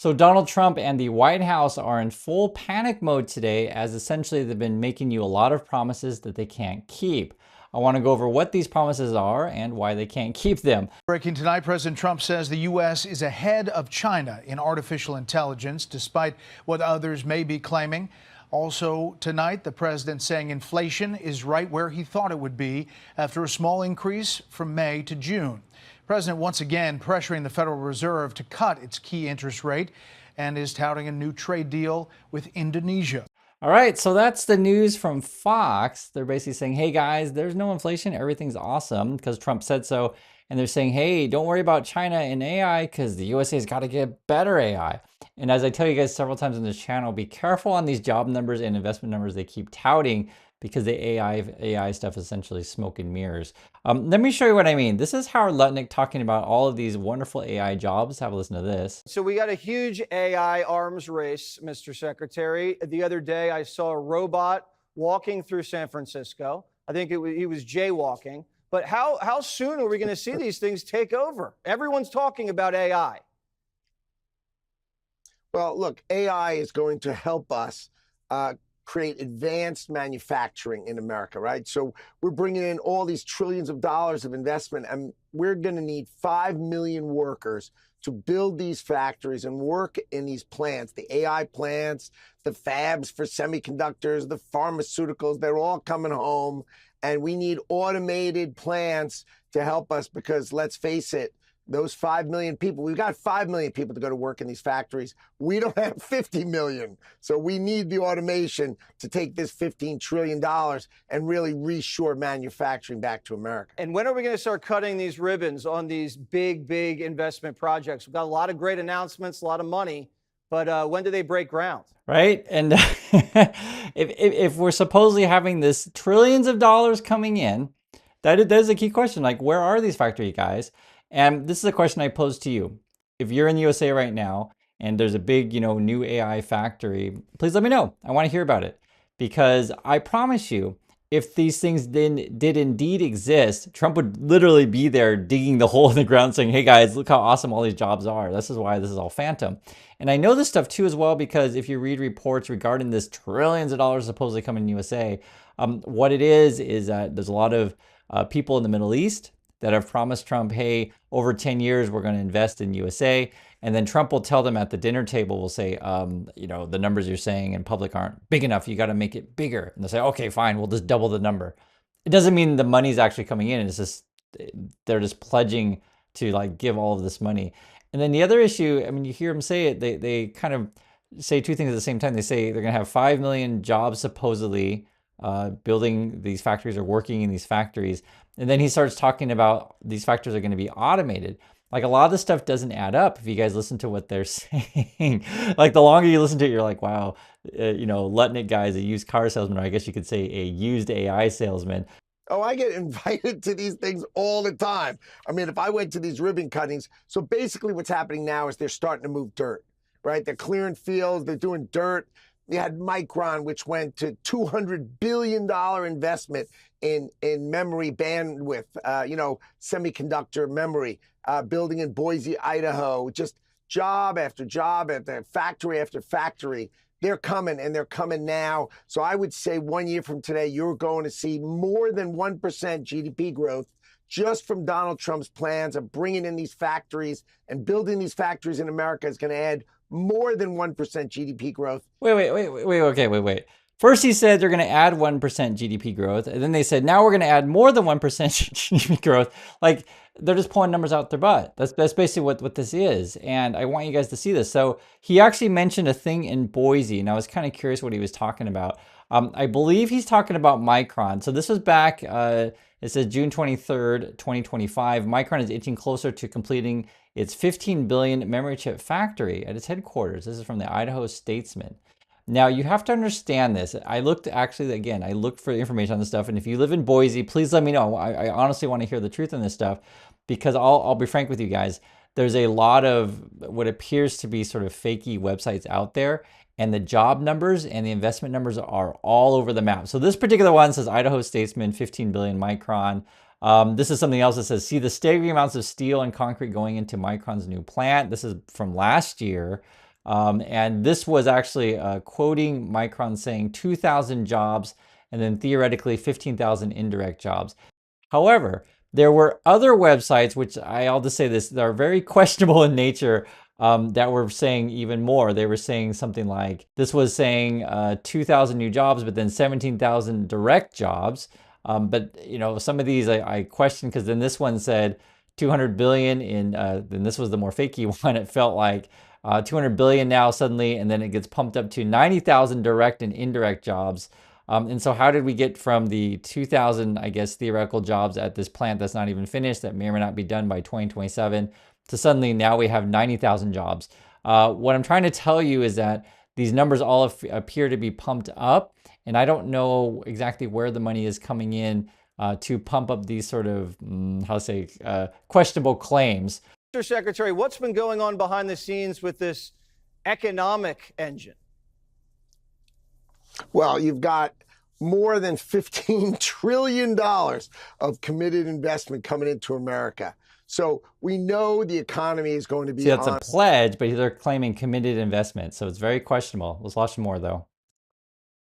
So Donald Trump and the White House are in full panic mode today, as essentially they've been making you a lot of promises that they can't keep. I want to go over what these promises are and why they can't keep them. Breaking tonight, President Trump says the U.S. is ahead of China in artificial intelligence, despite what others may be claiming. Also tonight, the president saying inflation is right where he thought it would be after a small increase from May to June. President once again pressuring the Federal Reserve to cut its key interest rate and is touting a new trade deal with Indonesia. All right, so that's the news from Fox. They're basically saying, hey guys, there's no inflation, everything's awesome because Trump said so. And they're saying, hey, don't worry about China and AI because the USA's got to get better AI. And as I tell you guys several times on this channel, be careful on these job numbers and investment numbers they keep touting, because the AI stuff is essentially smoke and mirrors. Let me show you what I mean. This is Howard Lutnick talking about all of these wonderful AI jobs. Have a listen to this. So we got a huge AI arms race, Mr. Secretary. The other day, I saw a robot walking through San Francisco. I think he was jaywalking. But how soon are we going to see these things take over? Everyone's talking about AI. Well, look, AI is going to help us create advanced manufacturing in America, right? So we're bringing in all these trillions of dollars of investment, and we're going to need 5 million workers to build these factories and work in these plants, the AI plants, the fabs for semiconductors, the pharmaceuticals, they're all coming home. And we need automated plants to help us because, let's face it, those 5 million people, we've got 5 million people to go to work in these factories. We don't have 50 million. So we need the automation to take this $15 trillion and really reshore manufacturing back to America. And when are we going to start cutting these ribbons on these big, big investment projects? We've got a lot of great announcements, a lot of money, but when do they break ground? Right? And if we're supposedly having this trillions of dollars coming in, that is a key question. Like, where are these factory guys? And this is a question I pose to you. If you're in the USA right now and there's a big, new AI factory, please let me know. I want to hear about it, because I promise you, if these things did indeed exist, Trump would literally be there digging the hole in the ground saying, hey guys, look how awesome all these jobs are. This is why this is all phantom. And I know this stuff too as well, because if you read reports regarding this trillions of dollars supposedly coming in the USA, what it is there's a lot of people in the Middle East that have promised Trump, hey, over 10 years, we're going to invest in USA. And then Trump will tell them at the dinner table, will say, the numbers you're saying in public aren't big enough. You got to make it bigger. And they'll say, okay, fine, we'll just double the number. It doesn't mean the money's actually coming in. It's just, they're just pledging to give all of this money. And then the other issue, I mean, you hear them say it, they kind of say two things at the same time. They say they're going to have 5 million jobs supposedly building these factories or working in these factories. And then he starts talking about these factories are going to be automated. Like, a lot of this stuff doesn't add up if you guys listen to what they're saying. Like, the longer you listen to it, you're like, wow, Lutnick guy is a used car salesman, or I guess you could say a used AI salesman. Oh, I get invited to these things all the time. I mean, if I went to these ribbon cuttings, so basically what's happening now is they're starting to move dirt, right? They're clearing fields, they're doing dirt. You had Micron, which went to $200 billion investment in memory bandwidth, semiconductor memory, building in Boise, Idaho, just job after job after factory after factory. They're coming, and they're coming now. So I would say 1 year from today, you're going to see more than 1% GDP growth just from Donald Trump's plans of bringing in these factories, and building these factories in America is going to add more than 1% GDP growth. Wait. First he said they're going to add 1% GDP growth, and then they said now we're going to add more than 1% GDP growth. Like, they're just pulling numbers out their butt. That's basically what this is, and I want you guys to see this. So he actually mentioned a thing in Boise, and I was kind of curious what he was talking about. I believe he's talking about Micron. So this was back, it says June 23rd, 2025. Micron is inching closer to completing its 15 billion memory chip factory at its headquarters. This is from the Idaho Statesman. Now, you have to understand this. I looked for information on this stuff. And if you live in Boise, please let me know. I honestly want to hear the truth on this stuff, because I'll be frank with you guys. There's a lot of what appears to be sort of fakey websites out there, and the job numbers and the investment numbers are all over the map. So this particular one says Idaho Statesman, 15 billion Micron. This is something else that says, see the staggering amounts of steel and concrete going into Micron's new plant. This is from last year. And this was actually quoting Micron saying 2,000 jobs and then theoretically 15,000 indirect jobs. However, there were other websites, which I'll just say this, that are very questionable in nature, that were saying even more. They were saying something like, this was saying 2,000 new jobs, but then 17,000 direct jobs. But some of these I questioned, because then this one said 200 billion in, then this was the more fakey one. It felt like 200 billion now suddenly, and then it gets pumped up to 90,000 direct and indirect jobs. And so how did we get from the 2,000, I guess, theoretical jobs at this plant that's not even finished, that may or may not be done by 2027, to suddenly now we have 90,000 jobs? What I'm trying to tell you is that these numbers all appear to be pumped up, and I don't know exactly where the money is coming in to pump up these sort of, questionable claims. Mr. Secretary, what's been going on behind the scenes with this economic engine? Well, you've got more than $15 trillion of committed investment coming into America. So we know the economy is going to be that's a pledge, but they're claiming committed investment. So it's very questionable. Let's watch more, though.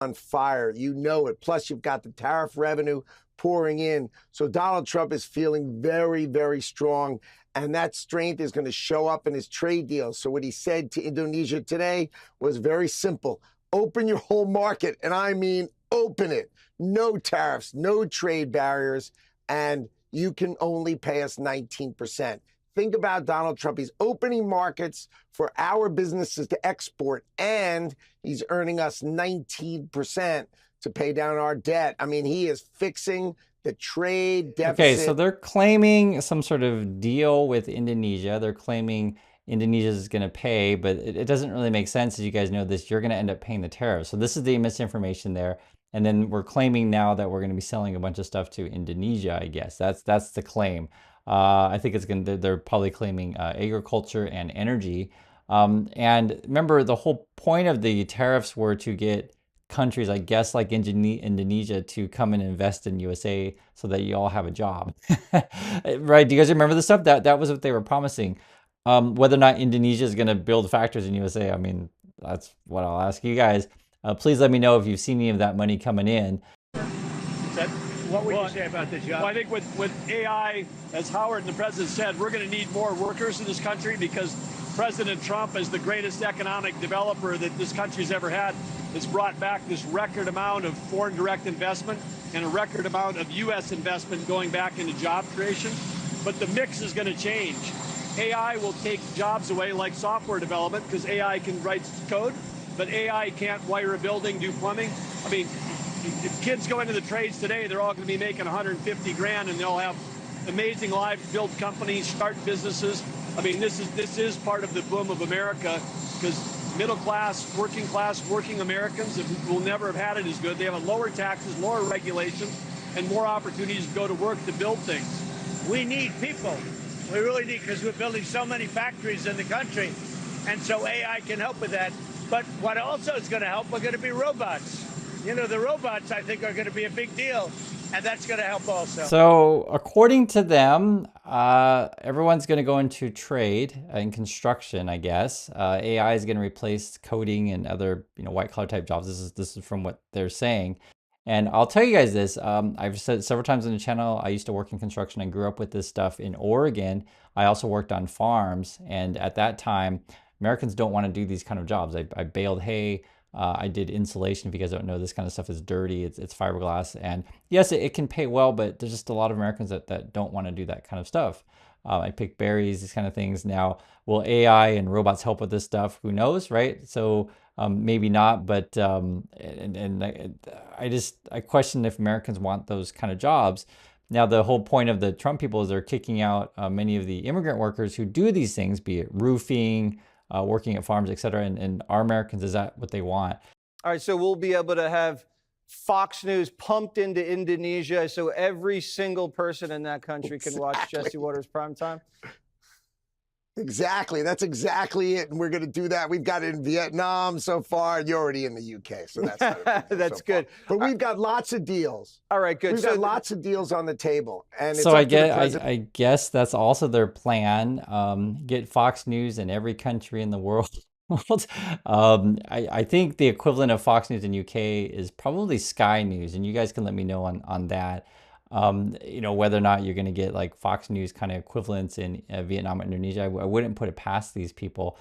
On fire. You know it. Plus, you've got the tariff revenue pouring in. So Donald Trump is feeling very, very strong. And that strength is going to show up in his trade deals. So what he said to Indonesia today was very simple. Open your whole market. And I mean, open it. No tariffs, no trade barriers. And you can only pay us 19%. Think about Donald Trump. He's opening markets for our businesses to export, and he's earning us 19% to pay down our debt. I mean, he is fixing the trade deficit. Okay, so they're claiming some sort of deal with Indonesia. They're claiming Indonesia is going to pay, but it doesn't really make sense. As you guys know this, you're going to end up paying the tariffs. So this is the misinformation there. And then we're claiming now that we're going to be selling a bunch of stuff to Indonesia, I guess. That's the claim. I think they're probably claiming agriculture and energy. And remember, the whole point of the tariffs were to get countries, I guess, like Indonesia to come and invest in USA so that you all have a job. Right? Do you guys remember this stuff? That was what they were promising. Whether or not Indonesia is going to build factories in USA, I mean, that's what I'll ask you guys. Please let me know if you've seen any of that money coming in. What would you say about this, John? Well, I think with AI, as Howard and the president said, we're going to need more workers in this country, because President Trump, as the greatest economic developer that this country's ever had, has brought back this record amount of foreign direct investment and a record amount of U.S. investment going back into job creation. But the mix is going to change. AI will take jobs away, like software development, because AI can write code, but AI can't wire a building, do plumbing. I mean, if kids go into the trades today, they're all going to be making 150 grand, and they'll have amazing lives, build companies, start businesses. I mean, this is part of the boom of America, because middle class, working Americans will never have had it as good. They have lower taxes, lower regulations, and more opportunities to go to work to build things. We need people. We really need, because we're building so many factories in the country, and so AI can help with that. But what also is going to help are going to be robots. You know, the robots, I think, are going to be a big deal, and that's going to help also. So according to them, everyone's going to go into trade and construction, I guess. AI is going to replace coding and other, white collar type jobs. This is from what they're saying. And I'll tell you guys this, I've said several times on the channel, I used to work in construction. I grew up with this stuff in Oregon. I also worked on farms. And at that time, Americans don't want to do these kind of jobs. I baled hay. I did insulation. If you guys don't know, this kind of stuff is dirty. It's fiberglass. And yes, it can pay well, but there's just a lot of Americans that don't want to do that kind of stuff. I pick berries, these kind of things. Now, will AI and robots help with this stuff? Who knows, right? So maybe not, but I question if Americans want those kind of jobs. Now, the whole point of the Trump people is they're kicking out many of the immigrant workers who do these things, be it roofing, working at farms, et cetera. And our Americans, is that what they want? All right, so we'll be able to have Fox News pumped into Indonesia, so every single person in that country can watch Jesse Watters Primetime? Exactly. That's exactly it. And we're going to do that. We've got it in Vietnam so far. You're already in the UK, so that's that's so good. But we've got lots of deals. All right, good. We've got lots of deals on the table. And it's so I guess that's also their plan. Get Fox News in every country in the world. Well, I think the equivalent of Fox News in UK is probably Sky News, and you guys can let me know on that. Whether or not you're going to get like Fox News kind of equivalents in Vietnam and Indonesia, I wouldn't put it past these people.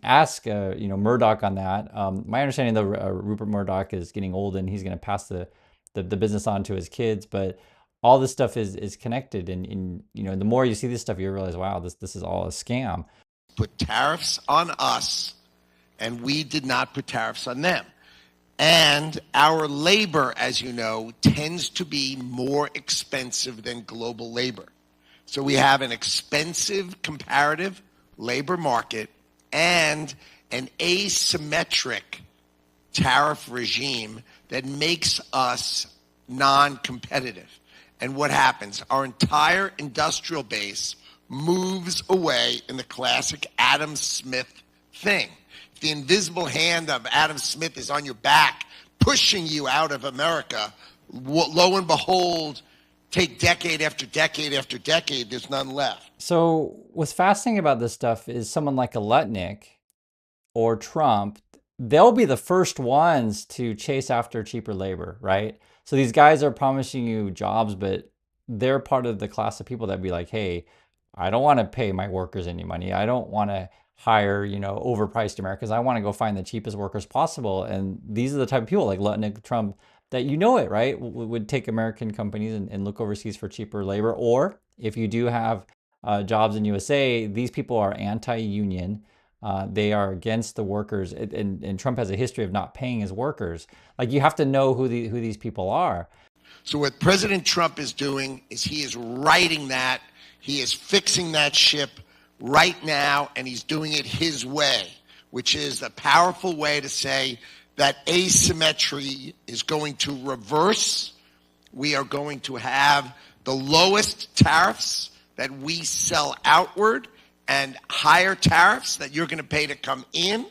Ask Murdoch on that. My understanding though, Rupert Murdoch is getting old and he's going to pass the business on to his kids, but all this stuff is connected, and the more you see this stuff, you realize, wow, this is all a scam. Put tariffs on us, and we did not put tariffs on them. And our labor, as you know, tends to be more expensive than global labor. So we have an expensive comparative labor market and an asymmetric tariff regime that makes us non-competitive. And what happens? Our entire industrial base moves away in the classic Adam Smith thing. If the invisible hand of Adam Smith is on your back, pushing you out of America, lo and behold, take decade after decade after decade, there's none left. So what's fascinating about this stuff is someone like a Lutnick or Trump, they'll be the first ones to chase after cheaper labor, right? So these guys are promising you jobs, but they're part of the class of people that be like, hey, I don't want to pay my workers any money. I don't want to hire, overpriced Americans. I want to go find the cheapest workers possible. And these are the type of people like Lutnick, Trump, that it, right? Would take American companies and look overseas for cheaper labor. Or if you do have jobs in USA, these people are anti-union. They are against the workers. And Trump has a history of not paying his workers. Like, you have to know who these people are. So what President Trump is doing is he is righting that. He is fixing that ship right now, and he's doing it his way, which is a powerful way to say that asymmetry is going to reverse. We are going to have the lowest tariffs that we sell outward and higher tariffs that you're going to pay to come in,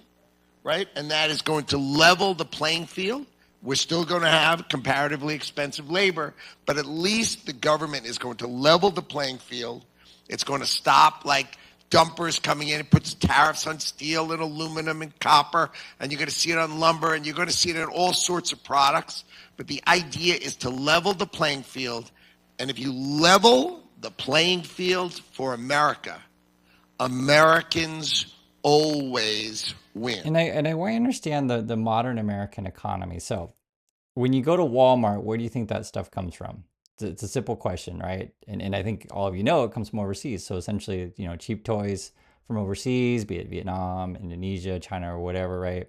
right? And that is going to level the playing field. We're still going to have comparatively expensive labor, but at least the government is going to level the playing field. It's going to stop like dumpers coming in. It puts tariffs on steel and aluminum and copper, and you're going to see it on lumber, and you're going to see it on all sorts of products. But the idea is to level the playing field. And if you level the playing field for America, Americans always win. And I want to understand the modern American economy. So when you go to Walmart, where do you think that stuff comes from? It's a simple question, right? And I think all of you know it comes from overseas. So essentially, cheap toys from overseas, be it Vietnam, Indonesia, China, or whatever, right?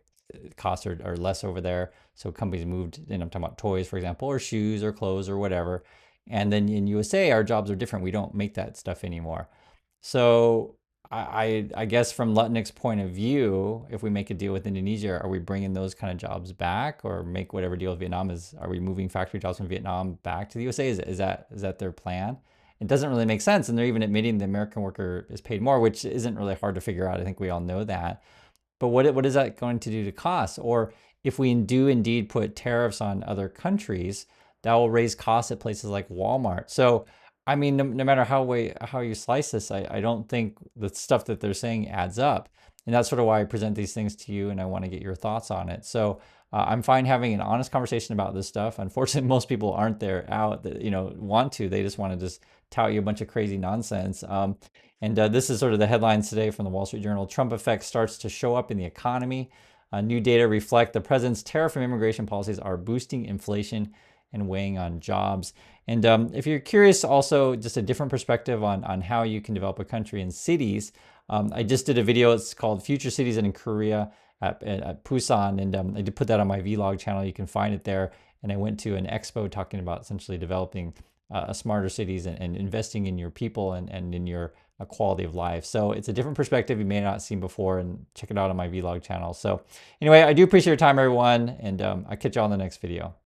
Costs are less over there. So companies moved, I'm talking about toys, for example, or shoes or clothes or whatever. And then in USA, our jobs are different. We don't make that stuff anymore. So I guess from Lutnick's point of view, if we make a deal with Indonesia, are we bringing those kind of jobs back, or make whatever deal with Vietnam is? Are we moving factory jobs from Vietnam back to the USA? Is that their plan? It doesn't really make sense, and they're even admitting the American worker is paid more, which isn't really hard to figure out. I think we all know that. But what is that going to do to costs? Or if we do indeed put tariffs on other countries, that will raise costs at places like Walmart. So I mean, no matter how you slice this, I don't think the stuff that they're saying adds up. And that's sort of why I present these things to you, and I want to get your thoughts on it. So I'm fine having an honest conversation about this stuff. Unfortunately, most people aren't out that, want to. They just want to just tout you a bunch of crazy nonsense. This is sort of the headlines today from the Wall Street Journal. Trump effect starts to show up in the economy. New data reflect the president's tariff and immigration policies are boosting inflation and weighing on jobs. And if you're curious, also just a different perspective on how you can develop a country in cities, I just did a video. It's called Future Cities in Korea at Busan, and I did put that on my vlog channel. You can find it there. And I went to an expo talking about essentially developing smarter cities and investing in your people and in your quality of life. So it's a different perspective you may not have seen before, and check it out on my vlog channel. So anyway, I do appreciate your time, everyone, and I'll catch you all in the next video.